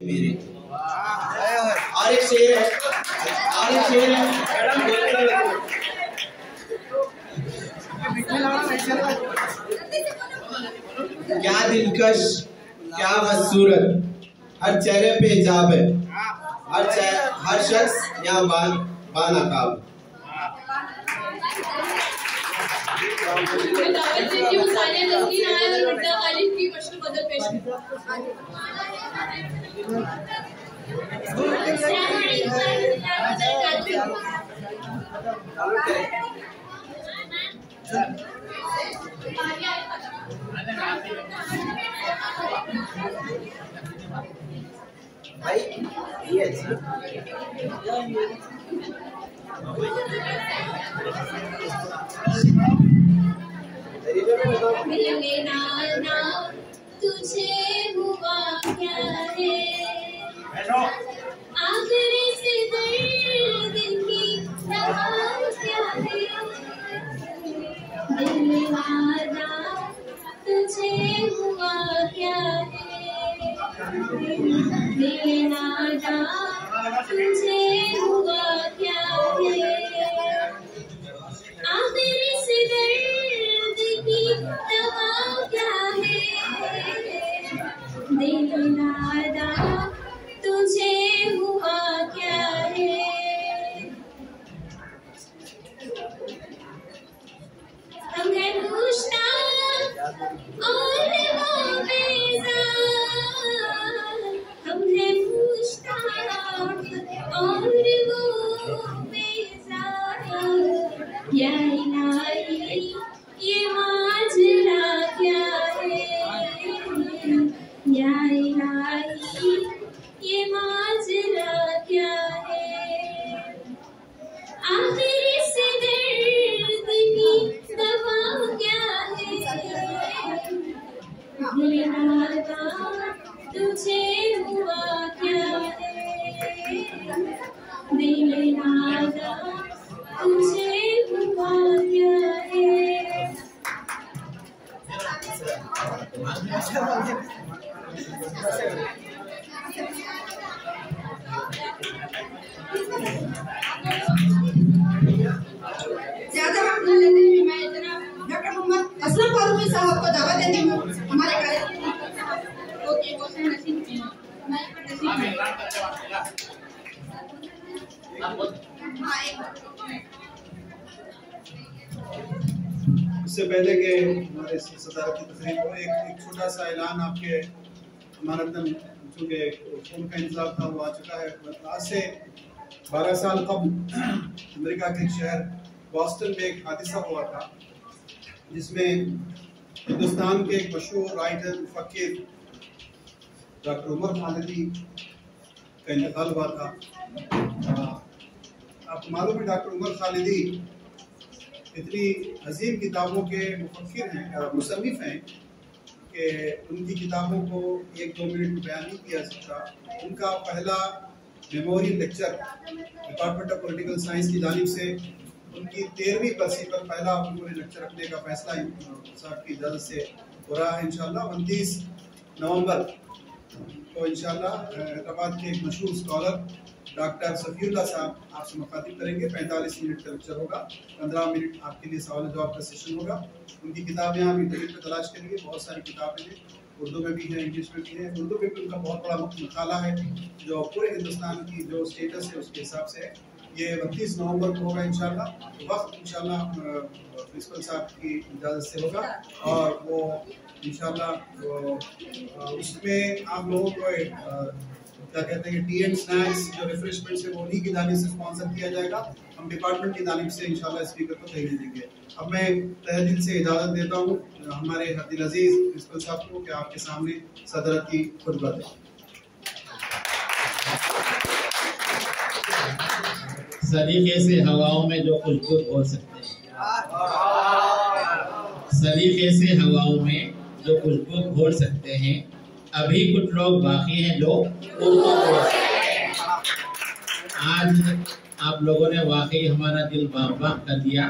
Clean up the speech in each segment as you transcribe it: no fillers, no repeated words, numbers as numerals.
मेरे और एक शेर है क्या दिलकश क्या बदसूरत हर चेहरे पे हिजाब है हर शख्स यहाँ बानकाब। भाई ये मिलने ना तुझे हुआ क्या है आखिरी से दर्द की दवा क्या है मिलने ना तुझे हुआ क्या है मिलने ना तुझे हुआ क्या है आखिरी से दर्द की दवा क्या है दिल नादा तुझे हुआ क्या है हम है पूछना और वो बेजार हम है पूछना और वो बेजार या इलाही ये माजरा क्या है या इलाही ये माजरा क्या है आखिरी से दर्द की दवा क्या है दिल नादा तुझे हुआ क्या है दिल नादा तुझे हुआ क्या है ज्यादा वक्त न लेते हुए मैं इतना डॉक्टर मोहम्मद असलम फारूकी साहब को दावत देती हूँ हमारे कार्यक्रम इससे पहले के हमारे सदारती तकरीब को एक छोटा सा ऐलान आपके अमानतन चूँकि फोन का इंतजाम था वो आ चुका है। आज से 12 साल कबल अमेरिका के शहर बॉस्टन में एक हादसा हुआ था जिसमें हिंदुस्तान के एक मशहूर राइटर मुफक्किर डॉक्टर उमर खालिदी का इंतकाल हुआ था। आपको मालूम है डॉक्टर उमर खालिदी इतनी अजीम किताबों के मुफक्किर हैं मुसन्निफ हैं कि उनकी किताबों को 1-2 मिनट में बयान नहीं किया सकता। उनका पहला memorial lecture department of political science की जानिब से उनकी 13वीं बरसी पर पहला मेमोरियल लेक्चर रखने का फैसला साहब की इजाज़त से हो रहा है। इंशाअल्लाह 29 नवंबर को इंशाअल्लाह हैदराबाद के एक मशहूर स्कॉलर डॉक्टर सफीउल्लाह साहब आपसे मुखातिब करेंगे। 45 मिनट का लेक्चर होगा, 15 मिनट आपके लिए सवाल जवाब का सेशन होगा। उनकी किताबें आप इंटरनेट पर तलाश करेंगे, बहुत सारी किताबें हैं, उर्दू में भी है, इंग्लिश में भी है। उर्दू में भी उनका बहुत बड़ा मकाला है जो पूरे हिंदुस्तान की जो स्टेटस है उसके हिसाब से ये 29 नवंबर को होगा इंशाअल्लाह। वक्त इंशाअल्लाह प्रिंसिपल साहब की इजाज़त से होगा और वो इंशाअल्लाह उसमें आप लोगों को क्या कहते हैं कि टी एंड स्नैक्स जो रिफ्रेशमेंट्स है वो उन्हीं की जानिब से स्पॉन्सर किया जाएगा। हम डिपार्टमेंट की जानिब से इंशाल्लाह स्पीकर को भेज देंगे। अब मैं तहे दिल से इजाज़त देता हूँ हमारे हदील अजीज प्रिंसिपल साहब को कि आपके सामने सदरती खुतबा दें। सलीके से हवाओं में जो खुशबू घोल सकते हैं सलीके से हवाओं में जो खुशबू घोल सकते हैं अभी कुछ लोग बाकी हैं जो उर्दू बोल सकते हैं। आज आप लोगों ने वाकई हमारा दिल बाग कर दिया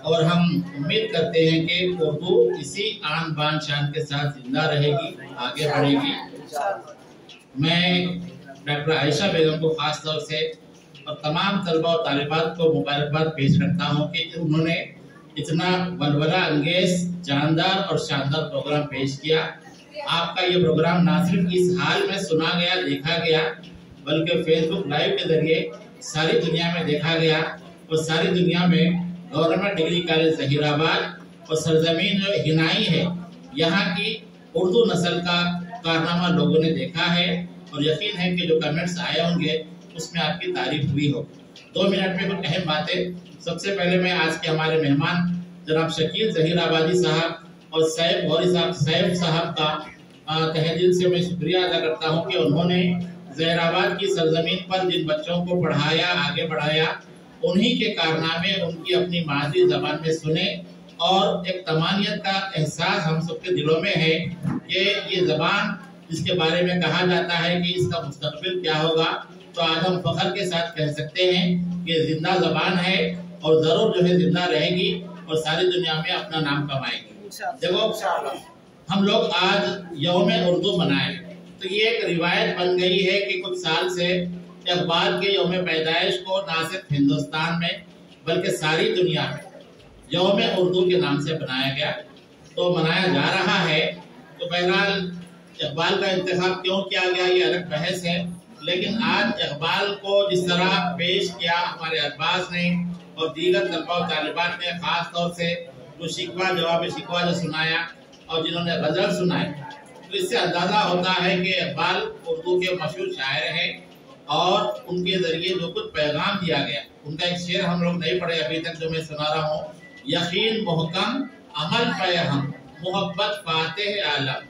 और हम उम्मीद करते हैं कि उर्दू इसी आन बान शान के साथ जिंदा रहेगी, आगे बढ़ेगी। मैं डॉक्टर आयशा बेगम को खास तौर से और तमाम तलबा और तालिबात को मुबारकबाद पेश करता हूँ कि उन्होंने इतना बलबला अंगेज, जानदार और शानदार प्रोग्राम पेश किया। आपका ये प्रोग्राम ना सिर्फ इस हाल में सुना गया, देखा गया, बल्कि फेसबुक लाइव के जरिए सारी दुनिया में देखा गया और सारी दुनिया में गवर्नमेंट डिग्री कॉलेज जहीराबाद और सरजमीन जो हिनाई है, यहाँ की उर्दू नस्ल का कारनामा लोगों ने देखा है और यकीन है कि जो कमेंट्स आए होंगे उसमें आपकी तारीफ हुई हो। 2 मिनट में कुछ अहम बातें। सबसे पहले मैं आज के हमारे मेहमान जनाब शकील जहीराबादी साहब और सैफ साहब का तहे दिल से मैं शुक्रिया अदा करता हूँ कि उन्होंने जहीराबाद की सरजमीन पर जिन बच्चों को पढ़ाया, आगे बढ़ाया, उन्हीं के कारनामे उनकी अपनी मादरी जबान में सुने और एक तमानियत का एहसास हम सबके दिलों में है कि ये जबान जिसके बारे में कहा जाता है कि इसका मुस्तकबिल क्या होगा, तो आज हम फख्र के साथ कह सकते हैं कि जिंदा जबान है और जरूर जो है जिंदा रहेगी और सारी दुनिया में अपना नाम कमाएगी। देखो, हम लोग आज यौम उर्दू मनाए तो ये एक रिवायत बन गई है कि कुछ साल से इकबाल के यौम पैदाइश को ना सिर्फ हिंदुस्तान में बल्कि सारी दुनिया में यौम उर्दू के नाम से बनाया गया, तो मनाया जा रहा है। तो बहरहाल इकबाल का इंतखाब क्यों किया गया ये अलग बहस है, लेकिन आज इकबाल को जिस तरह पेश किया हमारे अब्बास ने और दीगर तलबा और तालिबात ने, खास तौर से जो शिकवा जवाब शिकवा जो सुनाया और जिन्होंने गजल सुनाए, तो इससे अंदाजा होता है कि इकबाल उर्दू के मशहूर शायर हैं और उनके जरिए जो कुछ पैगाम दिया गया। उनका एक शेर हम लोग नहीं पढ़े अभी तक, जो मैं सुना रहा हूँ, यकीन मोहकम अमल पे हम मोहब्बत फातेह आलम,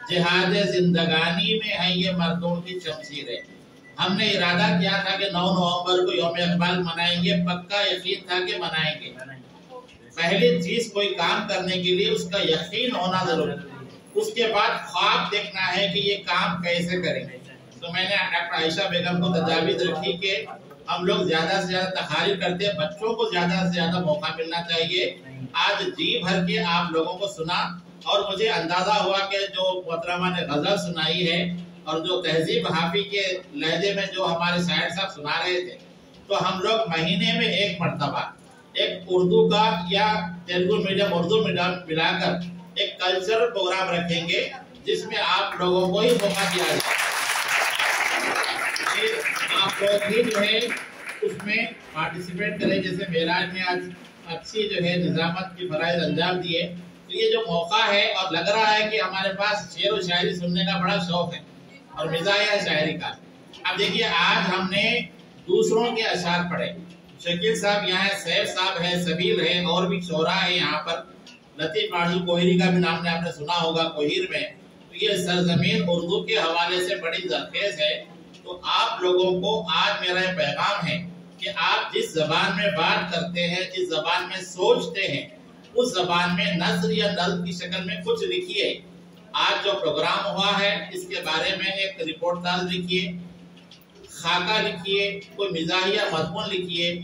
जिहाद जिंदगानी में है ये मर्दों की शमशीरें। हमने इरादा किया था कि 9 नवंबर को यौम इकबाल मनाएंगे, पक्का यकीन था कि मनाएंगे। पहली चीज कोई काम करने के लिए उसका यकीन होना जरूरी, उसके बाद ख्वाब देखना है कि ये काम कैसे करेंगे। तो मैंने डॉक्टर आयशा बेगम को तजावीज रखी कि हम लोग ज्यादा से ज्यादा तकारीर करते हैं, बच्चों को ज्यादा से ज्यादा मौका मिलना चाहिए। आज जी भर के आप लोगों को सुना और मुझे अंदाजा हुआ कि जो मोहतरमा ने गजल सुनाई है और जो तहजीब हाफी के लहजे में जो हमारे शायर साहब सुना रहे थे, तो हम लोग महीने में एक मरतबा एक उर्दू का या तेलुगु मीडियम उर्दू मीडियम मिलाकर एक कल्चरल प्रोग्राम रखेंगे जिसमें आप लोगों को ही मौका दिया जाए। आप लोग भी जो है उसमें पार्टिसिपेट करें। जैसे मेराज ने आज अच्छी जो है निजामत की फराइज अंजाम दिए, तो ये जो मौका है और लग रहा है कि हमारे पास शेर और शायरी सुनने का बड़ा शौक है और मिजाज है शायरी का। अब देखिए, आज हमने दूसरों के अशार पढ़े, शकील साहब यहाँ है, सैफ साहब है, सबील है और भी शोरा है यहाँ पर, लतीफ आरजू कोहिरी का भी नाम आपने सुना होगा कोहिर में। तो ये सरजमीन उर्दू के हवाले से बड़ी जरखेज है। तो आप लोगों को आज मेरा ये पैगाम है कि आप जिस जबान में बात करते हैं, जिस जबान में सोचते हैं, उस जबान में नज़्र या नज़्म की शक्ल में कुछ लिखिए। आज जो प्रोग्राम हुआ है इसके बारे में एक रिपोर्ट दर्ज लिखिए, खाका लिखिए, कोई मिजाहिया मजमून लिखिए,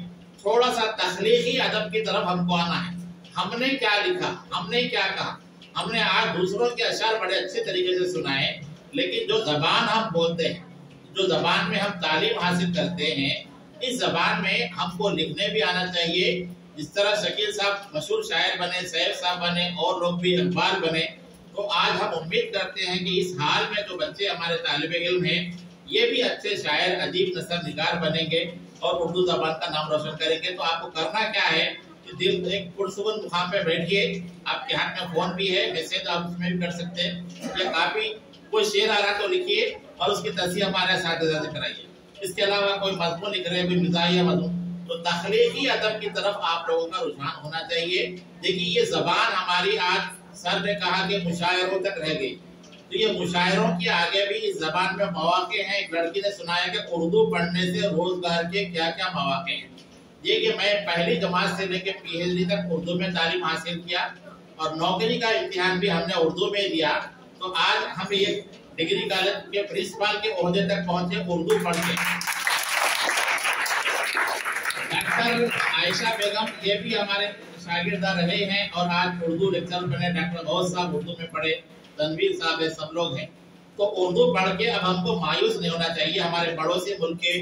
थोड़ा सा तख्लीकी अदब की तरफ हमको आना है। हमने क्या लिखा, हमने क्या कहा, हमने आज दूसरों के अशार बड़े अच्छे तरीके से सुनाए, लेकिन जो जबान हम बोलते हैं, जो जबान में हम तालीम हासिल करते हैं, इस जबान में हमको लिखने भी आना चाहिए। जिस तरह शकील साहब मशहूर शायर बने, सैफ साहब बने और लोग भी इकबाल बने, तो आज हम उम्मीद करते हैं कि इस हाल में जो बच्चे हमारे तालिबे इल्म हैं, ये भी अच्छे शायर, अदीब, नसर निगार बनेंगे और उर्दू जबान का नाम रोशन करेंगे। तो आपको करना क्या है कि दिल एक पुरसुकून मुकाम पे बैठिए, आपके हाथ में फोन भी है, मैसेज आप उसमें भी कर सकते हैं, या काफी कोई शेर आ रहा तो लिखिए और उसकी तस्वीर हमारे साथ से कराइए। इसके अलावा कोई मजमून लिख रहे हैं, कोई मिजाहिया मजमून, तो तख्लीकी अदब की तरफ आप लोगों का रुझान होना चाहिए। देखिए, ये जबान हमारी आज सर ने कहा कि मुशायरों तक रह गई, तो ये मुशायरों के आगे भी इस जबान में मौके हैं। एक लड़की ने सुनाया कि उर्दू पढ़ने से रोजगार के क्या क्या मौके हैं। ये कि मैं पहली जमात से लेकर PhD तक उर्दू में तालीम हासिल किया और नौकरी का इम्तिहान भी हमने उर्दू में दिया। तो आज हम ये डिग्री कॉलेज के प्रिंसिपल के ओहदे तक पहुंचे उर्दू पढ़ के। डॉक्टर आयशा बेगम ये भी हमारे शागिर्दा रहे हैं और आज उर्दू लेक्चर बने। डॉक्टर गौस साहब उर्दू में पढ़े, तनवीर साहब है, सब लोग हैं। तो उर्दू पढ़ के अब हमको मायूस नहीं होना चाहिए। हमारे पड़ोसी मुल्क के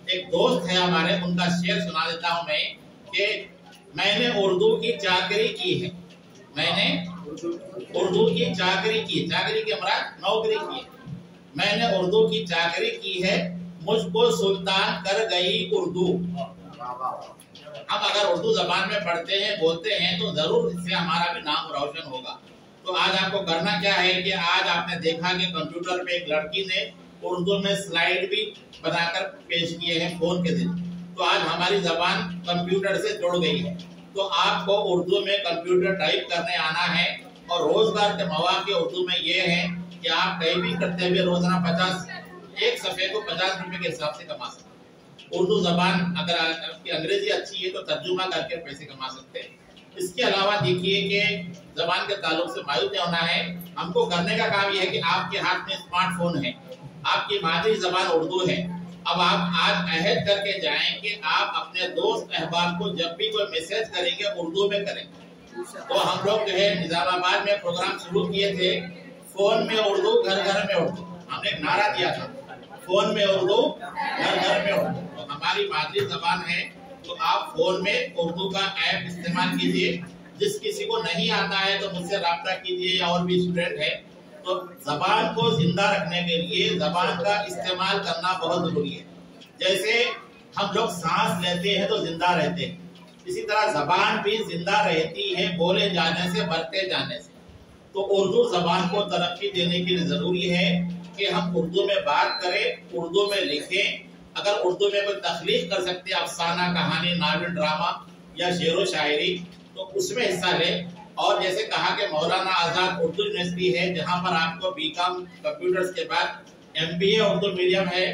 एक दोस्त है हमारे, उनका शेर सुना देता हूँ मैं कि मैंने उर्दू की चाकरी की है, मैंने उर्दू की चाकरी की, चाकरी के मराद नौकरी की, मैंने उर्दू की चाकरी की है, मुझको सुल्तान कर गई उर्दू। हम अगर उर्दू जबान में पढ़ते हैं, बोलते हैं, तो जरूर इससे हमारा भी नाम रोशन होगा। तो आज आपको करना क्या है कि आज आपने देखा कि कंप्यूटर पे एक लड़की ने उर्दू में स्लाइड भी बनाकर पेश किए हैं फोन के दिन। तो आज हमारी जबान कंप्यूटर से जुड़ गई है। तो आपको उर्दू में कंप्यूटर टाइप करने आना है और रोजगार के मौके उर्दू में ये है कि आप टाइपिंग करते हुए रोजाना एक सफ़े को 50 रुपए के हिसाब से कमा सकते हैं। उर्दू जबान अगर आपकी अंग्रेजी अच्छी है तो तर्जुमा करके पैसे कमा सकते हैं। इसके अलावा देखिए कि जबान के ताल्लुक से मायूस नहीं होना है। हमको करने का काम यह है कि आपके हाथ में स्मार्टफोन है, आपकी मादरी जबान उर्दू है। अब आप आज अहद करके जाएं कि आप अपने दोस्त अहबाब को जब भी कोई मैसेज करेंगे उर्दू में करेंगे। तो हम लोग जो है निजामाबाद में प्रोग्राम शुरू किए थे, फोन में उर्दू घर घर में उर्दू। हमने एक नारा दिया था, फोन में उर्दू घर घर में उर्दू। तो हमारी मादरी जबान है, तो आप फोन में उर्दू का ऐप इस्तेमाल कीजिए। जिस किसी को नहीं आता है तो मुझसे राब्ता कीजिए, और भी स्टूडेंट है। तो जबान को जिंदा रखने के लिए जबान का इस्तेमाल करना बहुत जरूरी है। जैसे हम लोग सांस लेते हैं तो जिंदा रहते हैं, इसी तरह जबान भी जिंदा रहती है बोले जाने से, बढ़ते जाने से। तो उर्दू जबान को तरक्की देने के लिए जरूरी है कि हम उर्दू में बात करें, उर्दू में लिखें। अगर उर्दू में कोई तख्लीक कर सकते हैं, अफसाना, कहानी, नावल, ड्रामा या शेरो शायरी, तो उसमें हिस्सा लें। और जैसे कहा कि मौलाना आजाद उर्दू यूनिवर्सिटी है, जहां पर आपको बीकॉम कंप्यूटर्स के बाद MBA उर्दू मीडियम है,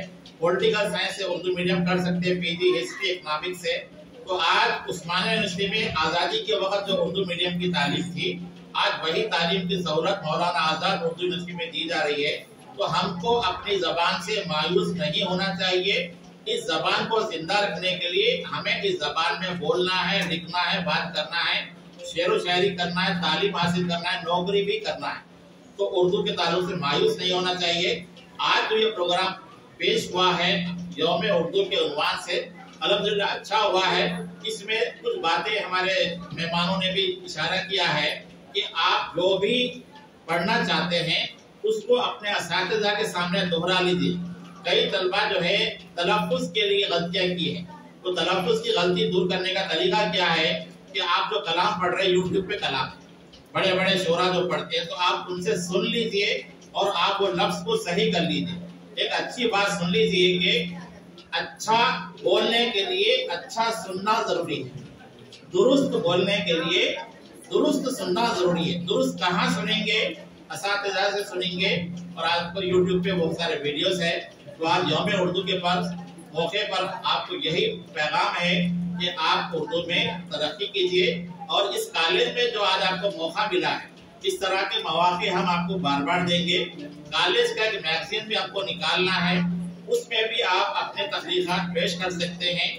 पॉलिटिकल साइंस से उर्दू मीडियम कर सकते हैं, PG हिस्ट्री इकोनॉमिक्स से। तो आज उस्मानिया यूनिवर्सिटी में आज़ादी के वक्त जो उर्दू मीडियम की तालीम थी, आज वही तालीम की सहूलत मौलाना आजाद उर्दू यूनिवर्सिटी में दी जा रही है। तो हमको अपनी जबान से मायूस नहीं होना चाहिए। इस जबान को जिंदा रखने के लिए हमें इस जबान में बोलना है, लिखना है, बात करना है, शेरो शायरी करना है, तालीम हासिल करना है, नौकरी भी करना है। तो उर्दू के ताल्लुक से मायूस नहीं होना चाहिए। आज जो ये प्रोग्राम पेश हुआ है यौम उर्दू के उन्वान से, अल्हम्दुलिल्लाह अच्छा हुआ है। इसमें कुछ बातें हमारे मेहमानों ने भी इशारा किया है कि आप जो भी पढ़ना चाहते हैं उसको अपने असातिज़ा के सामने दोहरा लीजिए। कई तलबा जो है तलफ़्फ़ुज़ के लिए गलतियां की है, तो तलफ़्फ़ुज़ की गलती दूर करने का तरीका क्या है कि आप जो कलाम पढ़ रहे हैं, यूट्यूब पे कलाम बड़े बड़े शोरा जो पढ़ते हैं, तो आप उनसे सुन लीजिए और आप वो लफ्ज़ को सही कर लीजिए। एक अच्छी बात सुन लीजिए कि अच्छा बोलने के लिए अच्छा सुनना जरूरी है, दुरुस्त बोलने के लिए दुरुस्त सुनना जरूरी है। दुरुस्त कहाँ सुनेंगे? असातिज़ा से सुनेंगे। और आपको यूट्यूब पे बहुत सारे वीडियोस है। तो आज यौम उर्दू के मौके पर आपको यही पैगाम है कि आप उर्दू में तरक्की कीजिए। और इस कॉलेज में जो आज आपको मौका मिला है, इस तरह के मौके हम आपको बार बार देंगे। कॉलेज का एक मैगजीन भी आपको निकालना है, उसमें भी आप अपने तख्लीक़ात पेश कर सकते हैं।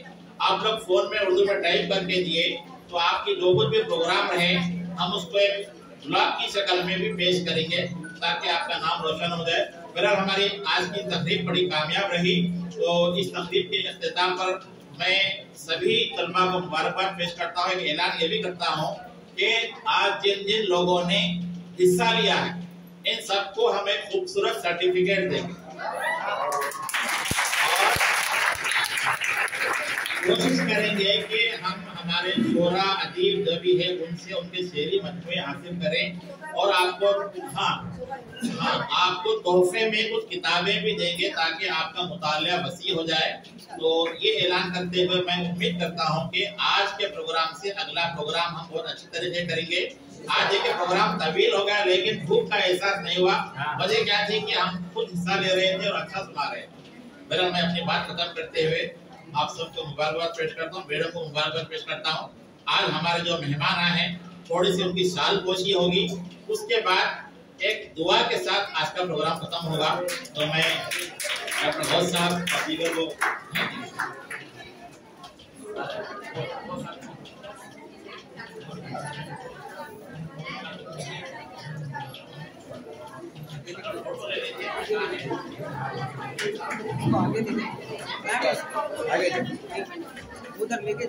आप लोग फोन में उर्दू में टाइप करके दिए तो आपकी जो कुछ भी प्रोग्राम रहे हम उसको एक ब्लॉग की शक्ल में भी पेश करेंगे ताकि आपका नाम रोशन हो जाए। बहरहाल हमारी आज की तकरीब बड़ी कामयाब रही। तो इस तकरीब के इख्तिताम पर मैं सभी तलबा को मुबारकबाद पेश करता हूँ। एक ऐलान ये भी करता हूँ कि आज जिन जिन लोगों ने हिस्सा लिया है इन सबको हम एक खूबसूरत सर्टिफिकेट देंगे। कोशिश करेंगे कि हम हमारे शोरा अदीब जो भी है उनसे उनके शेरी मजमूए हासिल करें। और आपको आपको तोहफे में कुछ किताबें भी देंगे ताकि आपका मुतालिया वसी हो जाए। तो ये ऐलान करते हुए मैं उम्मीद करता हूँ कि आज के प्रोग्राम से अगला प्रोग्राम हम बहुत अच्छी तरीके करेंगे। आज देखिए प्रोग्राम तवील हो गया लेकिन भूख का एहसास नहीं हुआ। वजह क्या थी कि हम खुद हिस्सा ले रहे थे और अच्छा सुना रहे थे। बहरहाल मैं अपनी बात खत्म करते हुए आप सबको मुबारकबाद पेश करता हूँ, बेड़ों को मुबारकबाद पेश करता हूँ। आज हमारे जो मेहमान आए हैं थोड़ी सी उनकी साल पोशी होगी, उसके बाद एक दुआ के साथ आज का प्रोग्राम खत्म होगा। तो मैं डॉक्टर गौस साहब को आगे उधर लेके